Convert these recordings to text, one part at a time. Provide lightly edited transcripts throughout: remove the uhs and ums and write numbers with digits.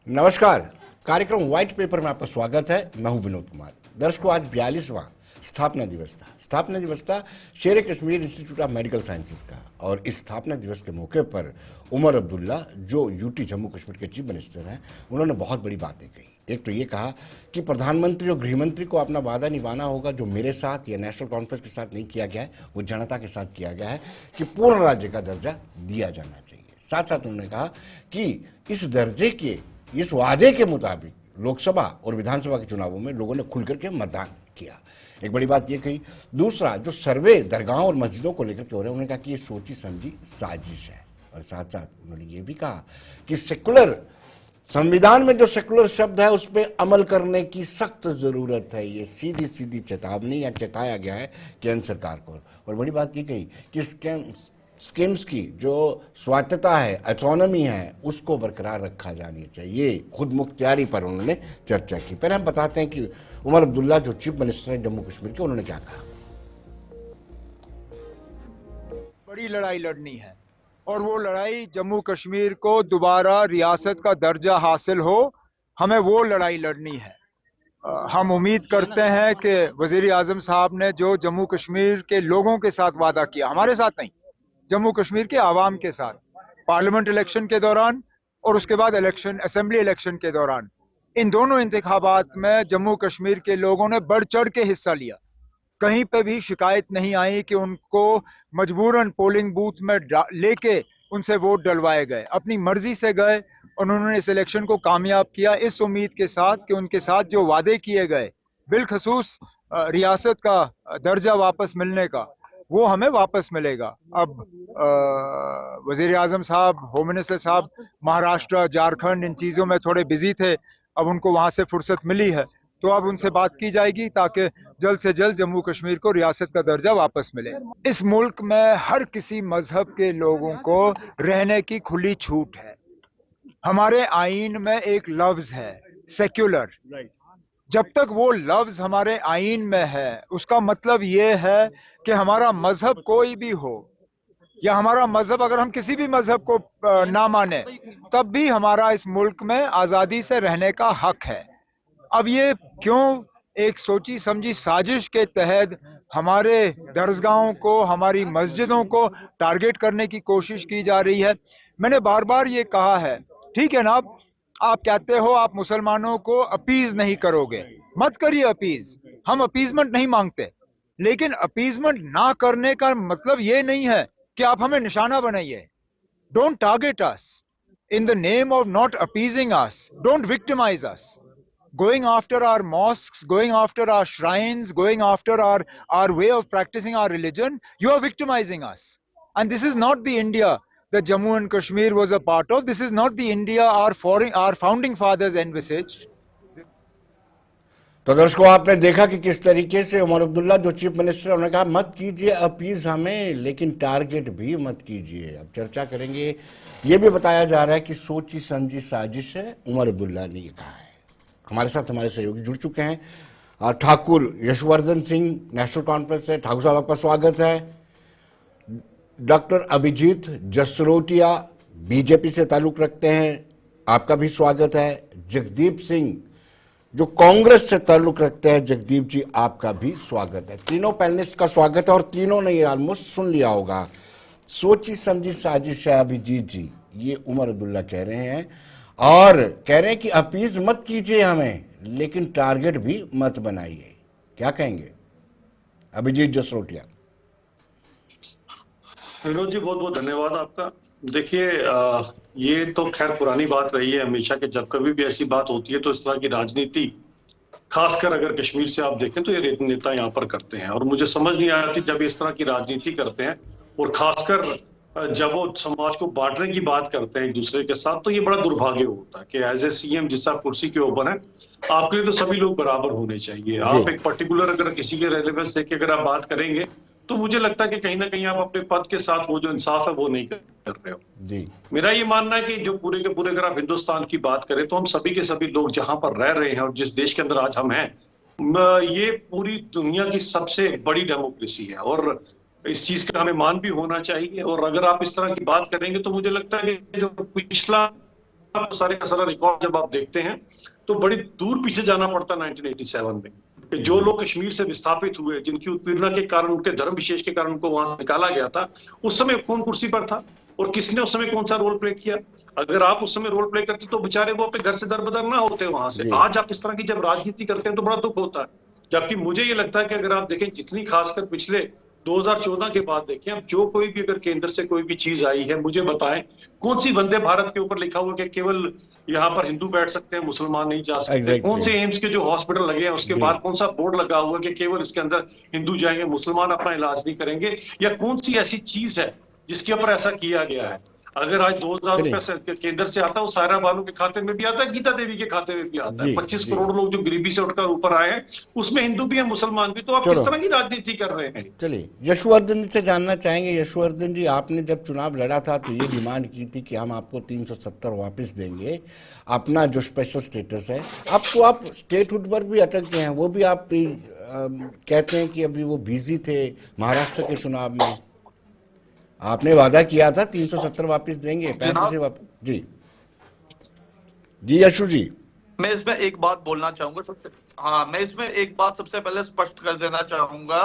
नमस्कार। कार्यक्रम white paper में आपका स्वागत है। मैं हूं विनोद कुमार। दर्शकों, आज 42वां स्थापना दिवस था। स्थापना दिवस था शेर Kashmir institute of medical sciences का। और इस स्थापना दिवस के मौके पर उमर अब्दुल्ला, जो यूटी जम्मू कश्मीर के चीफ मिनिस्टर हैं, उन्होंने बहुत बड़ी बातें कही। एक तो ये कहा कि प्रधानमंत्री और गृहमंत्री को अपना वादा निभाना होगा, जो मेरे साथ या नेशनल कॉन्फ्रेंस के साथ नहीं किया गया है, वो जनता के साथ किया गया है, कि पूर्ण राज्य का दर्जा दिया जाना चाहिए। साथ साथ उन्होंने कहा कि इस दर्जे के, इस वादे के मुताबिक लोकसभा और विधानसभा के चुनावों में लोगों ने खुल करके मतदान किया। एक बड़ी बात ये कही। दूसरा, जो सर्वे दरगाहों और मस्जिदों को लेकर के हो रहे हैं, उन्होंने कहा कि ये सोची समझी साजिश है। और साथ साथ उन्होंने ये भी कहा कि सेकुलर संविधान में जो सेकुलर शब्द है उस पर अमल करने की सख्त जरूरत है। ये सीधी सीधी चेतावनी या चेताया गया है केंद्र सरकार को। और बड़ी बात ये कही कि स्कीम्स की जो स्वायत्तता है, ऑटोनॉमी है, उसको बरकरार रखा जानी चाहिए। खुद मुख्तियारी पर उन्होंने चर्चा की। पर हम बताते हैं कि उमर अब्दुल्ला, जो चीफ मिनिस्टर है जम्मू कश्मीर के, उन्होंने क्या कहा। बड़ी लड़ाई लड़नी है और वो लड़ाई जम्मू कश्मीर को दोबारा रियासत का दर्जा हासिल हो, हमें वो लड़ाई लड़नी है। हम उम्मीद करते हैं कि वजीर आजम साहब ने जो जम्मू कश्मीर के लोगों के साथ वादा किया, हमारे साथ नहीं, जम्मू कश्मीर के आवाम के साथ, पार्लियामेंट इलेक्शन के दौरान और उसके बाद इलेक्शन, असेंबली इलेक्शन के दौरान, इन दोनों इंतखाबात में जम्मू कश्मीर के लोगों ने बढ़ चढ़ के हिस्सा लिया। कहीं पे भी शिकायत नहीं आई कि उनको मजबूरन पोलिंग बूथ में लेके उनसे वोट डलवाए गए। अपनी मर्जी से गए, उन्होंने इस इलेक्शन को कामयाब किया, इस उम्मीद के साथ कि उनके साथ जो वादे किए गए, बिलखसूस रियासत का दर्जा वापस मिलने का, वो हमें वापस मिलेगा। अब वजीर आजम साहब, होम मिनिस्टर साहब महाराष्ट्र, झारखंड, इन चीज़ों में थोड़े बिजी थे। अब उनको वहां से फुर्सत मिली है, तो अब उनसे बात की जाएगी ताकि जल्द से जल्द जम्मू कश्मीर को रियासत का दर्जा वापस मिले। इस मुल्क में हर किसी मजहब के लोगों को रहने की खुली छूट है। हमारे आईन में एक लफ्ज है सेक्युलर। जब तक वो लफ्ज हमारे आईन में है, उसका मतलब ये है कि हमारा मजहब कोई भी हो, या हमारा मजहब, अगर हम किसी भी मजहब को ना माने, तब भी हमारा इस मुल्क में आजादी से रहने का हक है। अब ये क्यों एक सोची समझी साजिश के तहत हमारे दरसगाहों को, हमारी मस्जिदों को टारगेट करने की कोशिश की जा रही है? मैंने बार बार ये कहा है, ठीक है ना, आप कहते हो आप मुसलमानों को अपीज नहीं करोगे, मत करिए अपीज, हम अपीजमेंट नहीं मांगते। लेकिन अपीजमेंट ना करने का मतलब ये नहीं है कि आप हमें निशाना बनाइए। Don't target us in the name of not appeasing us. Don't victimize us. Going after our mosques, going after our shrines, going after our way of practicing our religion, you are victimizing us. And this is not the India that Jammu and Kashmir was a part of. This is not the India our founding fathers envisaged. तो दर्शकों, आपने देखा कि किस तरीके से उमर अब्दुल्ला, जो chief minister, उन्होंने कहा मत कीजिए अपीज हमें, लेकिन टारगेट भी मत कीजिए। अब चर्चा करेंगे। ये भी बताया जा रहा है कि सोची समझी साजिश है, उमर अब्दुल्ला ने ये कहा है। हमारे साथ हमारे सहयोगी जुड़ चुके हैं। ठाकुर यशवर्धन सिंह, नेशनल कॉन्फ्रेंस से। ठाकुर साहब, आपका स्वागत है। डॉक्टर अभिजीत जसरोटिया, बीजेपी से ताल्लुक रखते हैं, आपका भी स्वागत है। जगदीप सिंह, जो कांग्रेस से ताल्लुक रखते हैं, जगदीप जी, आपका भी स्वागत है। तीनों पैनलिस्ट का स्वागत है। और तीनों ने ये ऑलमोस्ट सुन लिया होगा। सोची समझी साजिश है अभिजीत जी, ये उमर अब्दुल्ला कह रहे हैं। और कह रहे हैं कि अपीज मत कीजिए हमें, लेकिन टारगेट भी मत बनाइए। क्या कहेंगे अभिजीत जसरोटिया? विनोद जी, बहुत बहुत धन्यवाद आपका। देखिए, ये तो खैर पुरानी बात रही है हमेशा कि जब कभी भी ऐसी बात होती है तो इस तरह की राजनीति, खासकर अगर कश्मीर से आप देखें तो ये नेता यहाँ पर करते हैं। और मुझे समझ नहीं आती जब इस तरह की राजनीति करते हैं, और खासकर जब वो समाज को बांटने की बात करते हैं एक दूसरे के साथ, तो ये बड़ा दुर्भाग्य होता है कि एज ए सीएम जिस आप कुर्सी के ऊपर है, आपके लिए तो सभी लोग बराबर होने चाहिए। आप एक पर्टिकुलर अगर किसी के रेलेवेंस देख के अगर आप बात करेंगे, तो मुझे लगता है कि कहीं ना कहीं आप अपने पद के साथ वो जो इंसाफ है वो नहीं कर रहे हो जी। मेरा ये मानना है कि जो पूरे के पूरे अगर आप हिंदुस्तान की बात करें तो हम सभी के सभी लोग जहां पर रह रहे हैं और जिस देश के अंदर आज हम हैं, ये पूरी दुनिया की सबसे बड़ी डेमोक्रेसी है और इस चीज का हमें मान भी होना चाहिए। और अगर आप इस तरह की बात करेंगे तो मुझे लगता है कि जो पिछला आपको सारे का सारा रिकॉर्ड जब आप देखते हैं तो बड़ी दूर पीछे जाना पड़ता 1987 में कि जो लोग कश्मीर से विस्थापित हुए, जिनकी उत्पीड़ना के कारण, उनके धर्म विशेष के कारण उनको वहां से निकाला गया था, उस समय कौन कुर्सी पर था और किसने उस समय कौन सा रोल प्ले किया। अगर आप उस समय रोल प्ले करते तो बेचारे वो अपने घर से दरबदर ना होते वहां से। जी। आज आप इस तरह की जब राजनीति करते हैं तो बड़ा दुख होता है। जबकि मुझे ये लगता है कि अगर आप देखें जितनी खासकर पिछले 2014 के बाद देखें, अब जो कोई भी अगर केंद्र से कोई भी चीज आई है, मुझे बताएं कौन सी वंदे भारत के ऊपर लिखा हुआ कि केवल यहाँ पर हिंदू बैठ सकते हैं, मुसलमान नहीं जा सकते। एग्जैक्टली। कौन से एम्स के जो हॉस्पिटल लगे हैं उसके जी। बाहर कौन सा बोर्ड लगा हुआ है कि केवल इसके अंदर हिंदू जाएंगे, मुसलमान अपना इलाज नहीं करेंगे, या कौन सी ऐसी चीज है जिसके ऊपर ऐसा किया गया है। अगर आज 2000 चलिए। रुपए केंद्र से आता है, वो सायरा बानू के खाते में भी आता है, गीता देवी के खाते में भी आता है। जी, 25 जी। करोड़ लोग जो गरीबी से उठकर ऊपर आए हैं, उसमें हिंदू भी है, मुसलमान भी। तो आप किस चलो। तरह की राजनीति कर रहे हैं? चलिए, यशवर्धन जी से जानना चाहेंगे। यशवर्धन जी, आपने जब चुनाव लड़ा था तो ये डिमांड की थी कि हम आपको 370 वापस देंगे, अपना जो स्पेशल स्टेटस है। अब तो आप स्टेटहुड पर भी अटक गए हैं, वो भी आप कहते हैं कि अभी वो बिजी थे महाराष्ट्र के चुनाव में। आपने वादा किया था 370 वापस देंगे, 35 वापस। जी जी यशु जी। मैं इसमें एक बात बोलना चाहूंगा मैं इसमें एक बात सबसे पहले स्पष्ट कर देना चाहूंगा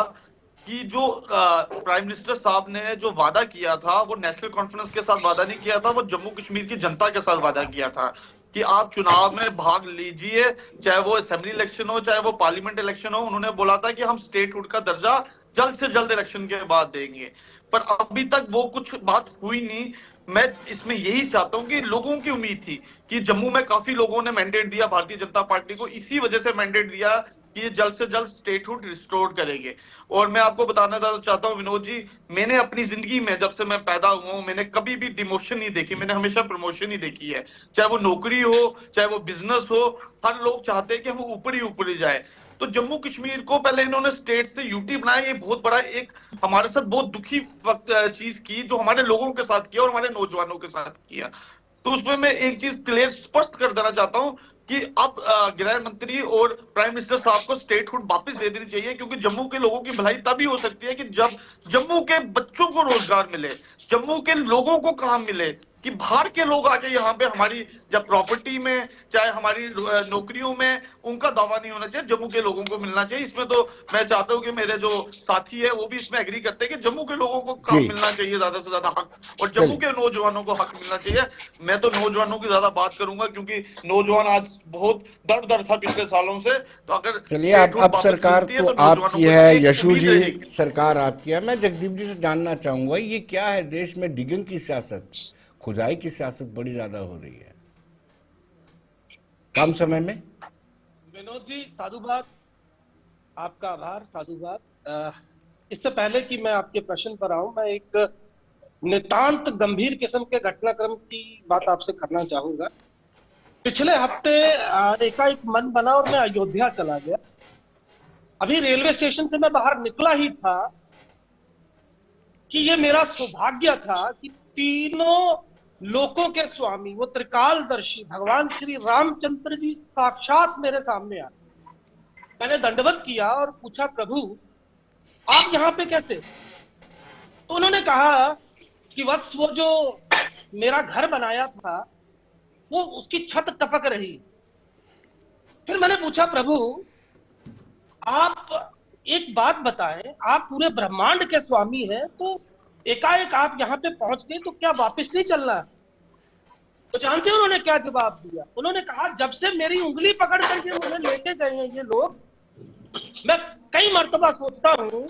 कि जो प्राइम मिनिस्टर साहब ने जो वादा किया था वो नेशनल कॉन्फ्रेंस के साथ वादा नहीं किया था, वो जम्मू कश्मीर की जनता के साथ वादा किया था कि आप चुनाव में भाग लीजिए, चाहे वो असेंबली इलेक्शन हो चाहे वो पार्लियामेंट इलेक्शन हो। उन्होंने बोला था कि हम स्टेटहुड का दर्जा जल्द से जल्द इलेक्शन के बाद देंगे, पर अभी तक वो कुछ बात हुई नहीं। मैं इसमें यही चाहता हूं कि लोगों की उम्मीद थी कि जम्मू में काफी लोगों ने मैंडेट दिया भारतीय जनता पार्टी को, इसी वजह से मैंडेट दिया कि ये जल्द से जल्द स्टेटहुड रिस्टोर करेंगे। और मैं आपको बताना चाहता हूं विनोद जी, मैंने अपनी जिंदगी में जब से मैं पैदा हुआ हूं मैंने कभी भी डिमोशन नहीं देखी, मैंने हमेशा प्रमोशन ही देखी है। चाहे वो नौकरी हो चाहे वो बिजनेस हो, हर लोग चाहते हैं कि हम ऊपर ही जाए। तो जम्मू कश्मीर को पहले इन्होंने स्टेट से यूटी बनाया, ये बहुत बड़ा एक हमारे साथ बहुत दुखी वक्त चीज की जो हमारे लोगों के साथ किया और हमारे नौजवानों के साथ किया। तो उसमें मैं एक चीज क्लियर स्पष्ट कर देना चाहता हूं कि अब गृह मंत्री और प्राइम मिनिस्टर साहब को स्टेटहुड वापस दे देनी चाहिए, क्योंकि जम्मू के लोगों की भलाई तभी हो सकती है कि जब जम्मू के बच्चों को रोजगार मिले, जम्मू के लोगों को काम मिले, कि बाहर के लोग आके यहाँ पे हमारी जब प्रॉपर्टी में चाहे हमारी नौकरियों में उनका दावा नहीं होना चाहिए, जम्मू के लोगों को मिलना चाहिए। इसमें तो मैं चाहता हूँ कि मेरे जो साथी है वो भी इसमें एग्री करते हैं कि जम्मू के लोगों को काम मिलना चाहिए, ज्यादा से ज्यादा हक, और जम्मू के नौजवानों को हक मिलना चाहिए। मैं तो नौजवानों की ज्यादा बात करूंगा क्योंकि नौजवान आज बहुत दर्द था पिछले सालों से। तो अगर चलिए, अब सरकार तो आपकी है यशु जी, सरकार आपकी है। मैं जगदीप जी से जानना चाहूंगा, ये क्या है देश में डिगिंग की सियासत, खुदाई की सियासत बड़ी ज्यादा हो रही है कम समय में। विनोद जी साधुवाद, आपका आभार, साधुवाद। इससे पहले कि मैं आपके प्रश्न पर आऊं, मैं एक नितांत गंभीर किस्म के घटनाक्रम की बात आपसे करना चाहूंगा। पिछले हफ्ते एकाएक मन बना और मैं अयोध्या चला गया। अभी रेलवे स्टेशन से मैं बाहर निकला ही था कि ये मेरा सौभाग्य था कि तीनों लोकों के स्वामी, वो त्रिकालदर्शी भगवान श्री रामचंद्र जी साक्षात मेरे सामने आए। मैंने दंडवत किया और पूछा, प्रभु आप यहाँ पे कैसे? तो उन्होंने कहा कि वत्स वो जो मेरा घर बनाया था वो उसकी छत टपक रही। फिर मैंने पूछा, प्रभु आप एक बात बताएं, आप पूरे ब्रह्मांड के स्वामी हैं, तो एकाएक आप यहाँ पे पहुंच गए, तो क्या वापस नहीं चलना? तो जानते हैं उन्होंने क्या जवाब दिया? उन्होंने कहा, जब से मेरी उंगली पकड़ करके मुझे लेके गए हैं ये लोग, मैं कई मर्तबा सोचता हूँ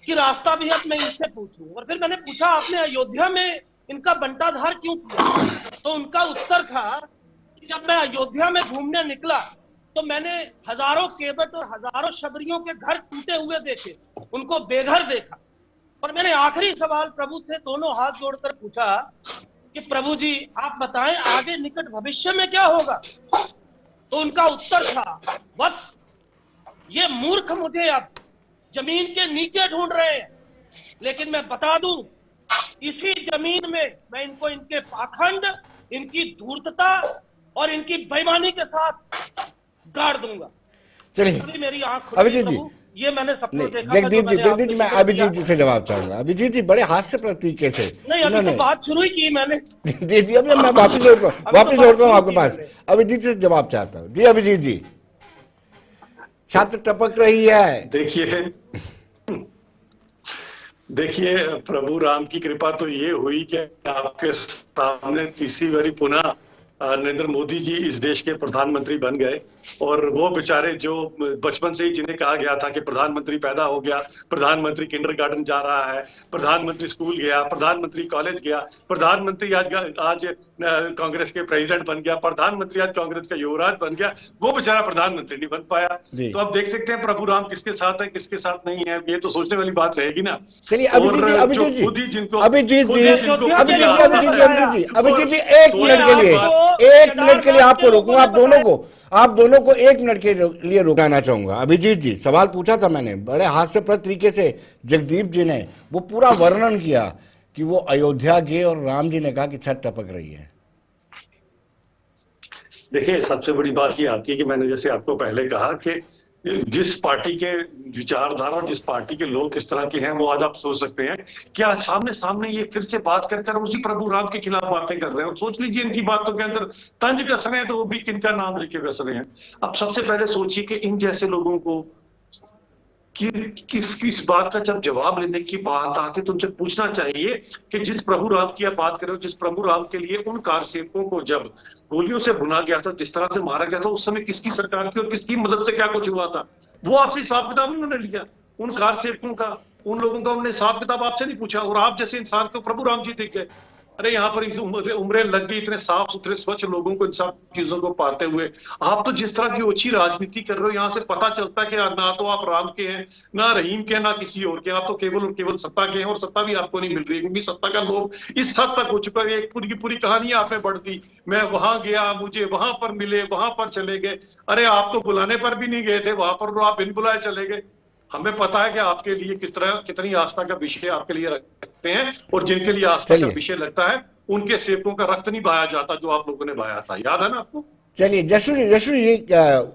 कि रास्ता भी अब मैं इनसे पूछूं। और फिर मैंने पूछा, आपने अयोध्या में इनका बंटाधार क्यों किया? तो उनका उत्तर था कि जब मैं अयोध्या में घूमने निकला तो मैंने हजारों केवट और हजारों शबरियों के घर टूटे हुए देखे, उनको बेघर देखा। और मैंने आखिरी सवाल प्रभु से दोनों हाथ जोड़कर पूछा कि प्रभु जी आप बताएं आगे निकट भविष्य में क्या होगा? तो उनका उत्तर था, वत्स ये मूर्ख मुझे अब जमीन के नीचे ढूंढ रहे हैं, लेकिन मैं बता दूं इसी जमीन में मैं इनको इनके पाखंड, इनकी धूर्तता और इनकी बेईमानी के साथ गाड़ दूंगा। चलिए मेरी आंख अभिजीत जी, ये मैंने सपना नहीं, देखा था, जो जगदीप जी, मैंने जगदीप जी, आपको मैं जिक्र अभिजीत किया जी था। से जवाब चाहूंगा। अभिजीत जी बड़े हास्य तरीके से नहीं, अभी तो बात शुरू ही की मैंने। जी जी, अभी मैं वापिस लौटता हूँ, अभी तो बात वापिस लौटता हूँ शुरू आपके की पास। मैंने। अभिजीत से जवाब चाहता हूँ। जी अभिजीत जी, छात्र टपक रही है। देखिए देखिए, प्रभु राम की कृपा तो ये हुई कि आपके सामने तीसरी बारी पुनः नरेंद्र मोदी जी इस देश के प्रधानमंत्री बन गए। और वो बेचारे जो बचपन से ही जिन्हें कहा गया था कि प्रधानमंत्री पैदा हो गया, प्रधानमंत्री किंडरगार्टन जा रहा है, प्रधानमंत्री स्कूल गया, प्रधानमंत्री कॉलेज गया, प्रधानमंत्री आज कांग्रेस के प्रेसिडेंट बन गया, प्रधानमंत्री आज कांग्रेस का युवराज बन गया, वो बेचारा प्रधानमंत्री नहीं बन पाया। जी। तो अब देख सकते हैं प्रभु राम किसके साथ है किसके साथ नहीं है, ये तो सोचने वाली बात रहेगी ना। चलिए अभिजीत जी, और जो अभिजीत जी, खुद ही जिनको अभिजीत खुद जी, ही जिनको अयोध्या अभिजीत जी, के अभिजीत जी, लोगों ने अभिजीत जी, बताया। अभिजीत जी, एक सोने मिनट के वाली लिए, बात। एक मिनट के लिए आपको केदारनाथ रोकूंगा, के आप दोनों लोगों को, आप दोनों को एक मिनट के लिए रुकाना चाहूंगा। अभिजीत जी, सवाल पूछा था मैंने, बड़े हास्यप्रद तरीके से जगदीप जी ने वो पूरा वर्णन किया कि वो अयोध्या गए और राम जी ने कहा कि छत टपक रही है। देखिए, सबसे बड़ी बात ये आती है कि मैंने जैसे आपको पहले कहा कि जिस पार्टी के विचारधारा और जिस पार्टी के लोग किस तरह के हैं, वो आज आप सोच सकते हैं क्या सामने सामने ये फिर से बात कर कर उसी प्रभु राम के खिलाफ बातें कर रहे हैं। और सोच लीजिए इनकी बातों के अंदर तंज कस रहे हैं, तो वो भी किनका नाम लेके कस रहे हैं। अब सबसे पहले सोचिए कि इन जैसे लोगों को कि किस बात का जब जवाब लेने की बात आती है तो उनसे पूछना चाहिए कि जिस प्रभु राम की आप बात करें, जिस प्रभु राम के लिए उन कार सेवकों को जब गोलियों से भुना गया था, जिस तरह से मारा गया था, उस समय किसकी सरकार की और किसकी मदद से क्या कुछ हुआ था, वो आपसे हिसाब किताब उन्होंने लिया। उन कार सेवकों का, उन लोगों का उन्होंने हिसाब किताब आपसे नहीं पूछा। और आप जैसे इंसान को प्रभु राम जी दिख गए। अरे यहाँ पर उम्रें लग गई इतने साफ सुथरे स्वच्छ लोगों को इन सब चीजों को पाते हुए। आप तो जिस तरह की ओछी राजनीति कर रहे हो, यहाँ से पता चलता है कि ना तो आप राम के हैं, ना रहीम के हैं, ना किसी और के। आप तो केवल और केवल सत्ता के हैं, और सत्ता भी आपको नहीं मिल रही क्योंकि सत्ता का लोभ इस हद तक हो चुका है। एक पूरी की पूरी कहानी आपने बढ़ दी, मैं वहां गया, मुझे वहां पर मिले, वहां पर चले गए। अरे आप तो बुलाने पर भी नहीं गए थे वहां पर, आप बिन बुलाए चले गए। हमें पता है कि आपके लिए कितनी आस्था का विषय आपके लिए रखते हैं, और जिनके लिए आस्था का विषय लगता है उनके सेवकों का रक्त नहीं बहाया जाता जो आप लोगों ने बहाया था। याद है ना आपको? चलिए जशु ये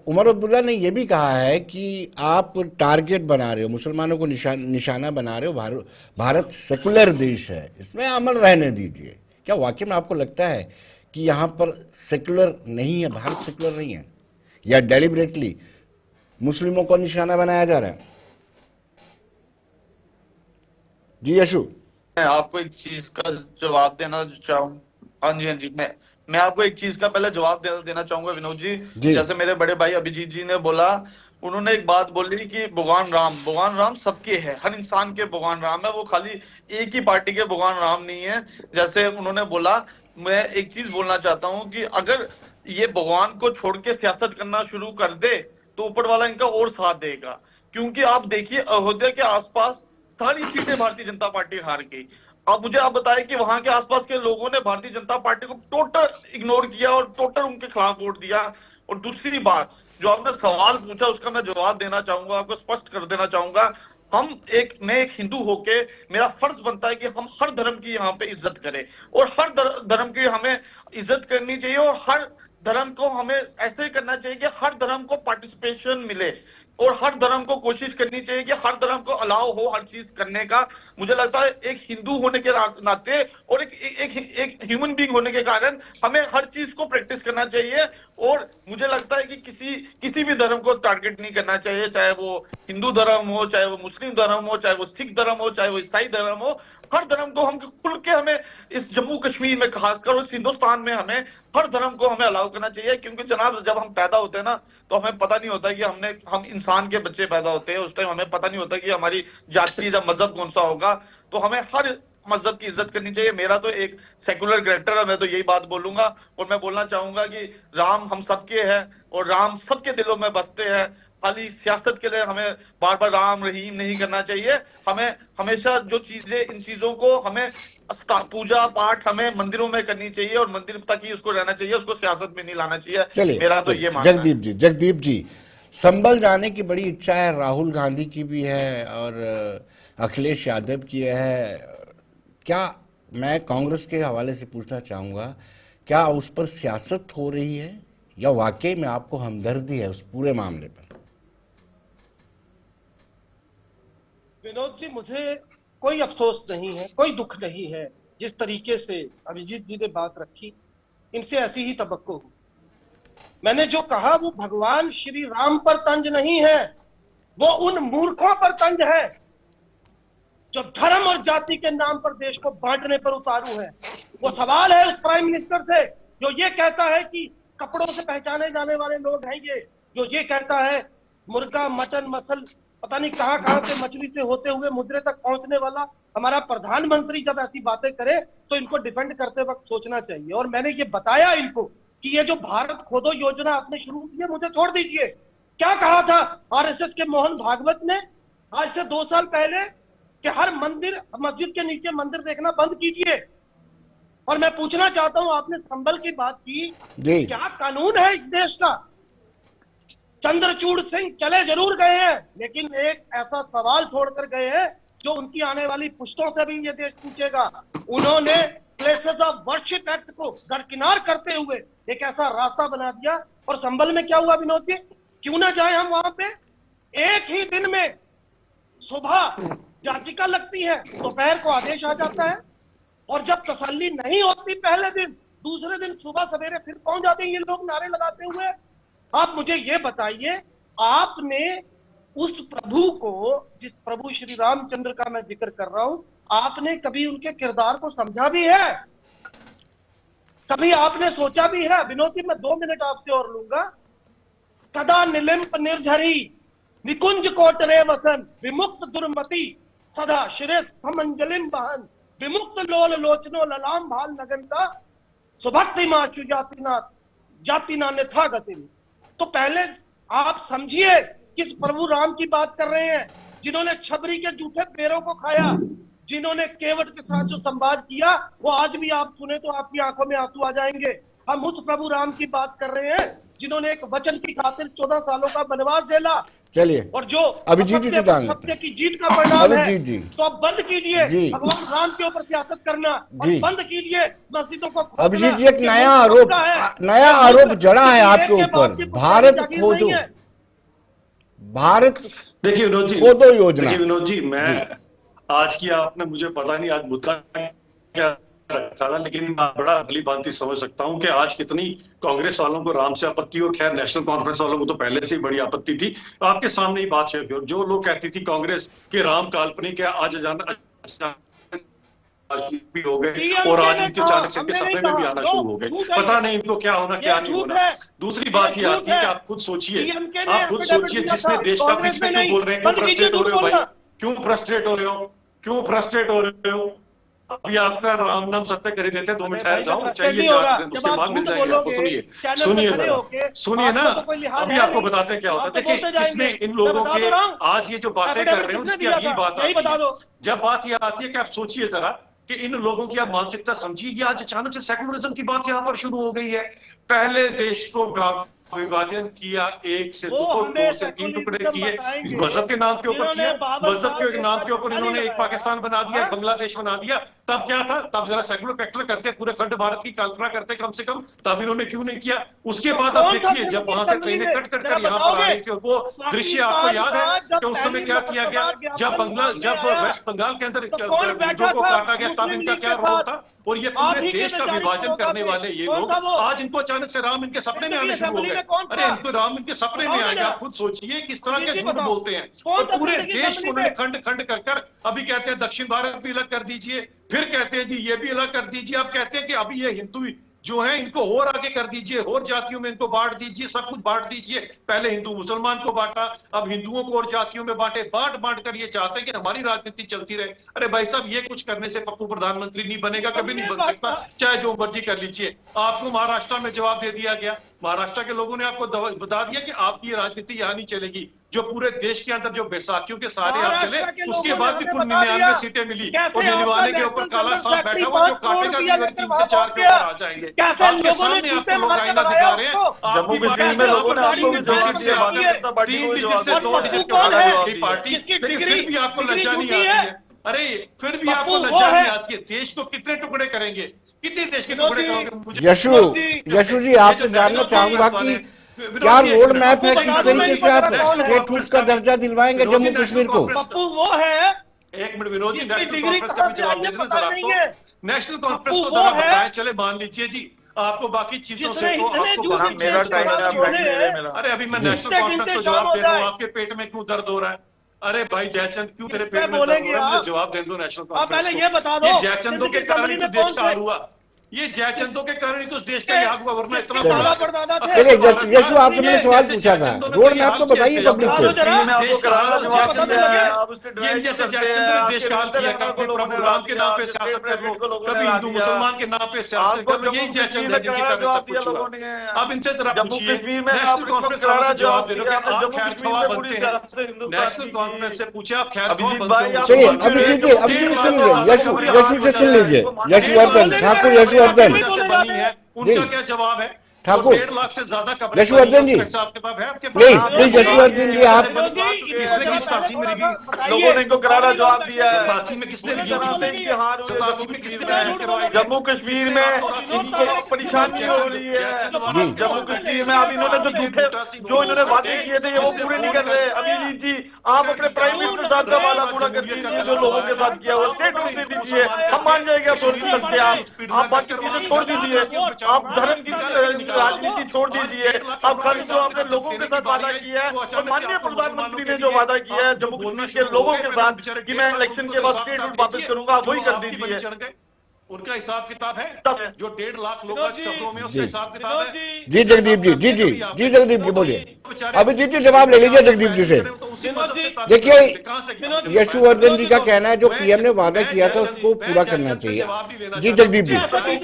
उमर अब्दुल्ला ने ये भी कहा है कि आप टारगेट बना रहे हो, मुसलमानों को निशाना बना रहे हो। भारत सेकुलर देश है, इसमें अमल रहने दीजिए। क्या वाकई में आपको लगता है कि यहाँ पर सेकुलर नहीं है, भारत सेकुलर नहीं है, या डेलिबरेटली मुस्लिमों को निशाना बनाया जा रहा है? जी यशु, मैं आपको एक चीज का जवाब देना चाहूँ। हाँ जी, हाँ जी, मैं आपको एक चीज का पहले जवाब देना चाहूंगा विनोद जी। जैसे मेरे बड़े भाई अभिजीत जी ने बोला, उन्होंने एक बात बोली कि भगवान राम सबके है, हर इंसान के भगवान राम है, वो खाली एक ही पार्टी के भगवान राम नहीं है। जैसे उन्होंने बोला, मैं एक चीज बोलना चाहता हूँ कि अगर ये भगवान को छोड़ के सियासत करना शुरू कर दे तो ऊपर वाला इनका और साथ देगा। क्योंकि आप देखिए अयोध्या के आसपास सारी सीटें भारतीय जनता पार्टी हार गई। अब मुझे आप बताएं कि वहां के आसपास के लोगों ने भारतीय जनता पार्टी को टोटल इग्नोर किया और टोटल उनके खिलाफ वोट दिया। और दूसरी बात, जो आपने सवाल पूछा उसका मैं जवाब देना चाहूंगा, आपको स्पष्ट कर देना चाहूंगा। मैं एक हिंदू होके मेरा फर्ज बनता है कि हम हर धर्म की यहाँ पे इज्जत करें, और हर धर्म की हमें इज्जत करनी चाहिए, और हर धर्म को हमें ऐसे करना चाहिए कि हर धर्म को पार्टिसिपेशन मिले, और हर धर्म को कोशिश करनी चाहिए कि हर धर्म को अलाउ हो हर चीज करने का। मुझे लगता है एक हिंदू होने के नाते और एक ह्यूमन बीइंग होने के कारण हमें हर चीज को प्रैक्टिस करना चाहिए। और मुझे लगता है कि किसी भी धर्म को टारगेट नहीं करना चाहिए, चाहे वो हिंदू धर्म हो, चाहे वो मुस्लिम धर्म हो, चाहे वो सिख धर्म हो, चाहे वो ईसाई धर्म हो। हर धर्म को हम खुल के, हमें इस जम्मू कश्मीर में खासकर इस हिंदुस्तान में हमें हर धर्म को हमें अलाउ करना चाहिए। क्योंकि जनाब जब हम पैदा होते हैं ना, तो हमें पता नहीं होता कि हम इंसान के बच्चे पैदा होते हैं, उस टाइम हमें पता नहीं होता कि हमारी जाति या मजहब कौन सा होगा। तो हमें हर मजहब की इज्जत करनी चाहिए। मेरा तो एक सेकुलर कैरेक्टर है, मैं तो यही बात बोलूंगा। और मैं बोलना चाहूंगा कि राम हम सबके हैं और राम सबके दिलों में बसते हैं। खाली सियासत के लिए हमें बार बार राम रहीम नहीं करना चाहिए। हमें हमेशा जो चीजें, इन चीजों को हमें पूजा पाठ हमें मंदिरों में करनी चाहिए, और मंदिर तक ही उसको रहना चाहिए, उसको सियासत में नहीं लाना चाहिए। मेरा तो ये मानना है। जगदीप जी, संभल जाने की बड़ी इच्छा है, राहुल गांधी की भी है और अखिलेश यादव की है। क्या, मैं कांग्रेस के हवाले से पूछना चाहूंगा, क्या उस पर सियासत हो रही है या वाकई में आपको हमदर्दी है उस पूरे मामले पर? विनोद जी, मुझे कोई अफसोस नहीं है, कोई दुख नहीं है। जिस तरीके से अभिजीत जी ने बात रखी, इनसे ऐसी ही तवक्को हुई। मैंने जो कहा वो भगवान श्री राम पर तंज नहीं है, वो उन मूर्खों पर तंज है जो धर्म और जाति के नाम पर देश को बांटने पर उतारू है। वो सवाल है उस प्राइम मिनिस्टर से जो ये कहता है कि कपड़ों से पहचाने जाने वाले लोग हैं ये, जो ये कहता है मुर्गा मटन मसल पता नहीं कहां कहां से मछली से होते हुए मुद्रे तक पहुंचने वाला हमारा प्रधानमंत्री जब ऐसी बातें करे तो इनको डिफेंड करते वक्त सोचना चाहिए। और मैंने ये बताया इनको कि ये जो भारत खोदो योजना आपने शुरू की है, मुझे छोड़ दीजिए। क्या कहा था आरएसएस के मोहन भागवत ने आज से 2 साल पहले कि हर मंदिर मस्जिद के नीचे मंदिर देखना बंद कीजिए। और मैं पूछना चाहता हूं, आपने संभल की बात की, क्या कानून है इस देश का? चंद्रचूड़ सिंह चले जरूर गए हैं, लेकिन एक ऐसा सवाल छोड़कर गए हैं जो उनकी आने वाली पुश्तों से भी ये देश पूछेगा। उन्होंने प्लेसेस ऑफ वर्शिप एक्ट को दरकिनार करते हुए एक ऐसा रास्ता बना दिया। और संभल में क्या हुआ विनोद जी? क्यों ना जाए हम वहां पे? एक ही दिन में सुबह याचिका लगती है, दोपहर को आदेश आ जाता है, और जब तसल्ली नहीं होती पहले दिन, दूसरे दिन सुबह सवेरे फिर पहुंच जाते हैं ये लोग नारे लगाते हुए। आप मुझे ये बताइए, आपने उस प्रभु को, जिस प्रभु श्री रामचंद्र का मैं जिक्र कर रहा हूं, आपने कभी उनके किरदार को समझा भी है? कभी आपने सोचा भी है? विनोद जी, मैं 2 मिनट आपसे और लूंगा। कदा निलिम्प निर्झरी निकुंज कोटरे वसन विमुक्त दुर्मति सदा शिरे समंजलिम बहन विमुक्त लोल लोचनो ललाम भाल नगनता सुभक्ति माचु जातिना निथा गतिन। तो पहले आप समझिए किस प्रभु राम की बात कर रहे हैं, जिन्होंने छबरी के जूठे पेड़ों को खाया, जिन्होंने केवट के साथ जो संवाद किया वो आज भी आप सुने तो आपकी आंखों में आंसू आ जाएंगे। हम उस प्रभु राम की बात कर रहे हैं जिन्होंने एक वचन की खातिर 14 सालों का वनवास झेला। चलिए, और जो अभिजीत जी से जान लेते सत्य की जीत का परिणाम है, जी। तो आप बंद कीजिए भगवान राम के ऊपर सियासत करना, और बंद कीजिए मस्जिदों को। अभिजीत जी, एक नया आरोप जड़ा है आपके ऊपर, भारत खोदो, भारत देखिए विनोद जी, खोदो योजना। देखिए विनोद जी, मैं आज की आपने मुझे पता नहीं आज मुद्दा क्या रखा था, लेकिन मैं बड़ा भली भांति समझ सकता हूं कि आज कितनी कांग्रेस वालों को राम से आपत्ति, और खैर नेशनल कॉन्फ्रेंस वालों को तो पहले से ही बड़ी आपत्ति थी। आपके सामने ही बात शेयर की, जो लोग कहती थी कांग्रेस के राम काल्पनिक है, आज भी हो गए, और आज इनके अचानक से सपने में भी आना शुरू हो गए। पता नहीं इनको क्या होना क्या नहीं होना। दूसरी बात ये आती है कि आप खुद सोचिए, जिसने देश का बीच में क्यों बोल रहे हैं, क्यों फ्रस्ट्रेट हो रहे हो भाई, क्यों फ्रस्ट्रेट हो रहे हो, क्यों फ्रस्ट्रेट हो रहे हो? अभी आपका राम नाम सत्य कर ही देते, 2 मिनट ठहर जाओ, चाहिए 4 दिन, उसके बाद मिल जाएंगे आपको। सुनिए ना, अभी आपको बताते हैं क्या होता है। देखिए, किसने इन लोगों के आज ये जो बातें कर रहे हैं उसकी यही बात आती है। जब बात ये आती है कि आप सोचिए जरा कि इन लोगों की आप मानसिकता समझिए, आज अचानक से सेकुलरिज्म की बात यहाँ पर शुरू हो गई है। पहले देश को विभाजन किया, 1 से 2 से 3 टुकड़े किए, मजहब के नाम के ऊपर किया, मजहब के नाम के ऊपर इन्होंने एक पाकिस्तान बना दिया, बांग्लादेश बना दिया। तब क्या था? तब जरा सेकुलर फैक्टर करते, पूरे खंड भारत की कल्पना करते कम से कम, तब इन्होंने क्यों नहीं किया? उसके बाद आप देखिए, जब वहां से ट्रेनें कट कर यहाँ पर आ रही थी, और वो दृश्य आपको याद है कि उस समय क्या किया गया? जब वेस्ट बंगाल के अंदर हिंदुओं को काटा गया, तब इनका क्या रोल था? और ये पूरे देश का विभाजन करने वाले ये लोग आज इनको अचानक से राम इनके सपने में आने शुरू हो गए। अरे इनको राम इनके सपने में आएगा। आप खुद सोचिए किस तरह के झूठ बोलते हैं, और पूरे देश को उन्होंने खंड खंड कर अभी कहते हैं दक्षिण भारत भी अलग कर दीजिए, फिर कहते हैं जी ये भी अलग कर दीजिए। अब कहते हैं कि अभी ये हिंदू जो है इनको और आगे कर दीजिए, और जातियों में इनको बांट दीजिए, सब कुछ बांट दीजिए। पहले हिंदू मुसलमान को बांटा, अब हिंदुओं को और जातियों में बांटे, बांट कर ये चाहते हैं कि हमारी राजनीति चलती रहे। अरे भाई साहब, ये कुछ करने से पप्पू प्रधानमंत्री नहीं बनेगा, कभी नहीं बन सकता, चाहे जो मर्जी कर लीजिए। आपको महाराष्ट्र में जवाब दे दिया गया, महाराष्ट्र के लोगों ने आपको बता दिया कि आपकी राजनीति यहाँ नहीं चलेगी। जो पूरे देश के अंदर जो बैसाखियों के सारे आप चले, उसके बाद भी कुल 99 सीटें मिली, और निलवाने के ऊपर काला सांप बैठा हुआ जो काटेगा भी 3 से 4 के ऊपर आ जाएंगे। आपके सामने आपको लोग आईना दिखा रहे हैं। जम्मू कश्मीर में लोगों ने आपको भी जवाब दिया, 3 डिजिट से 2 डिजिट के पार्टी, लेकिन फिर भी आपको लज्जा नहीं आती है। अरे फिर भी आपको लज्जा नहीं आती है। देश को कितने टुकड़े करेंगे, कितने देश के टुकड़े करोगे? यशु जी, आपसे जानना चाहूंगा कि क्या रोड मैप है, आपको किस बता दूं तरीके मैं से आप कौन है? स्टेटहुड का दर्जा दिलवाएंगे जम्मू कश्मीर को? पप्पू वो है एक मिनट विनोद जी, जिसकी नेशनल डिग्री कॉन्फ्रेंस कहाँ का भी से जवाब आई है दे देना पता सर नहीं आपको। है। नेशनल कॉन्फ्रेंस पप्पू को वो जरा है बताएं, चले मान लीजिए जी, आपको बाकी चीजों से जिसने तो इतने आपको झूठी बाकी मेरा चीज टाइम बता है, दी बैठ उन्हें। लीजिए मेरा। अरे अभी मैं जी। नेशनल कॉन्फ्रेंस को गिनते जवाब शाम दे रहा हूँ, हो आपके पेट में क्यों दर्द हो रहा है? अरे भाई जयचंद क्यों तेरे किस पे पेट में दर्द हो बोलेंगे रहा है? मुझे आप? जवाब दे दो नेशनल आप कॉन्फ्रेंस पहले को। ये बता दो ये जयचंदों सिंध के की कारण ही असेंबली तो में देश कौन का थे? हाल हुआ। ये जयचंदों के कारण ही तो देश का ये हाल हुआ, वरना इतना किसके बड़ा दादा परदादा थे? चलिए भारत यशु, का- आपसे मैंने सवाल पूछा था, रोड मैप तो बताइए पब्लिक को। कश्मीर में आपको करारा जवाब पता तो दिया लगे। है, आप उससे डिनाई क्यों करते हैं? आपके तेलंगाना को लोगों ने हरा राम के दिया, नाम पे आपके सियासत स्टेट कर लो, प्रेसिडेंट को लोगों ने कभी हरा हिंदू दिया। मुसलमान के नाम पे सियासत आपको कर लो, यही जम्मू कश्मीर जयचंद में है जिनके करारा कारण जवाब सब दिया कुछ हुआ। लोगों ने। अब इनसे जरा जम्मू पूछिए, कश्मीर में नेशनल आपने कॉन्फ्रेंस करारा का जवाब दे दो दिया, कि आपने आप जम्मू खैर कश्मीर खवा में पूरी बनते हैं। सियासत से हिंदुस्तान नेशनल की कॉन्फ्रेंस से पूछे आप खैर अभिजीत खवा भाई, बनते आप हो। चलिए मुसलमान अभिजीत जी, हैं, अभिजीत जी तो सुन आप यशु, पूरी यशु हाथ से सुन बचाया है, लीजिए, इसको मानना यशुवर्धन चाहिए। ठाकुर, बोलेंगे, यशुवर्धन बोले से जाते बनी है, जी। उनका क्या जवाब है? ठाकुर। 1.5 लाख से ज्यादा कवरेज यशुवर्धन जी, आपके पास है, आपके प्लीज पास प्लीज यशुवर्धन जी आप विनोद जी, इनको किसने जरा की पहले फांसी में थोड़ा लगी? सा बताइए। लोगों ने इनको करारा जवाब दिया है। फांसी में किसने पूरी लगी? तरह से इनकी हार हुई है जम्मू में कश्मीर किसने में। लगी करवाई? जम्मू कश्मीर में इनको परेशानी हो रही है। जी। जम्मू कश्मीर में अब इन्होंने जो झूठे जो इन्होंने वादे किए थे ये वो पूरे नहीं कर रहे। अभिजीत जी, आप अपने प्राइम मिनिस्टर साहब का वादा पूरा कर दीजिए जो लोगों के साथ किया, वो स्टेटहुड दे दीजिए, हम मान जाएंगे। आप छोड़ सकते हैं, आप बाकी चीजें छोड़ दीजिए, आप धर्म की राजनीति छोड़ दीजिए। अब खाली जो आपने लोगों के साथ वादा किया है और माननीय प्रधानमंत्री ने जो वादा किया है जम्मू कश्मीर के लोगों के साथ कि मैं इलेक्शन के बाद स्टेटहुड वापस करूंगा, आप वही कर दीजिए। उनका हिसाब किताब है जो 1.5 लाख लोग विनोद जी, चक्रों में, उसका जी। हिसाब किताब है। जी जगदीप जी, जी जी जी जगदीप जी बोलिए, अभिजीत जी जवाब ले लीजिए जगदीप जी से। देखिए, यशुवर्धन जी का कहना है जो पीएम ने वादा किया था उसको पूरा करना चाहिए। जी जगदीप जी, जगदीप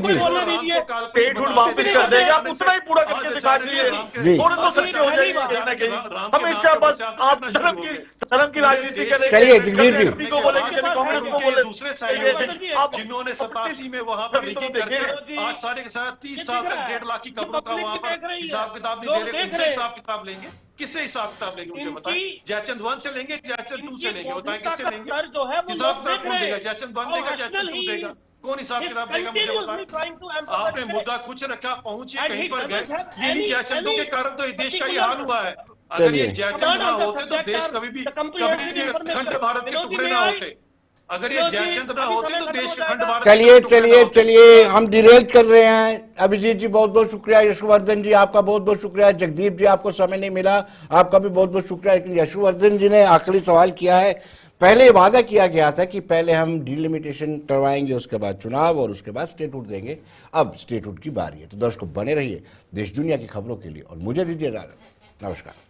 जी, स्टेटहुड वापस कर देंगे, आप उतना ही पूरा करके दिखा जी। दीजिए, थोड़े तो सच्चे हो जाइए कहीं ना कहीं। हमेशा बस आप धर्म की राजनीति करेंगे। चलिए, जगदीप जी। कभी को बोलेंगे, कभी कांग्रेस को बोले, दूसरे साइड आप जिन्होंने 87 में वहां पर लिखी करके आज साढ़े 30 साल तक 1.5 लाख की कब्रों का वहां पर हिसाब किताब नहीं दे रहे, उनसे हिसाब किताब लेंगे। किससे हिसाब किताब लेंगे मुझे बताएं? जयचंद 1 से लेंगे, जयचंद 2 से लेंगे, बताएं किससे लेंगे? हिसाब किताब कौन देगा? जयचंद 1 देगा, जयचंद 2 देगा? कौन हिसाब किताब देगा मुझे बताएं? आपने मुद्दा कुछ रखा, पहुंचे कहीं पर गए। यही जयचंदों के कारण तो देश का ये हाल हुआ है। अगर ये जयचंद ना होते तो देश कभी भी अखंड भारत के टुकड़े ना होते। अगर ये जयचंद ना होते तो देश अखंड भारत के चलिए टुकड़े ना चलिए होते। चलिए, हम डिरेल कर रहे हैं। अभिजीत जी बहुत बहुत शुक्रिया, यशुवर्धन जी आपका बहुत बहुत शुक्रिया, जगदीप जी आपको समय नहीं मिला, आपका भी बहुत बहुत शुक्रिया। लेकिन यशुवर्धन जी ने आखिरी सवाल किया है। पहले वादा किया गया था कि पहले हम डिलिमिटेशन करवाएंगे, उसके बाद चुनाव और उसके बाद स्टेटहुड देंगे। अब स्टेटहुड की बारी है। तो दर्शकों बने रहिए देश दुनिया की खबरों के लिए और मुझे दीजिए इजाजत। नमस्कार।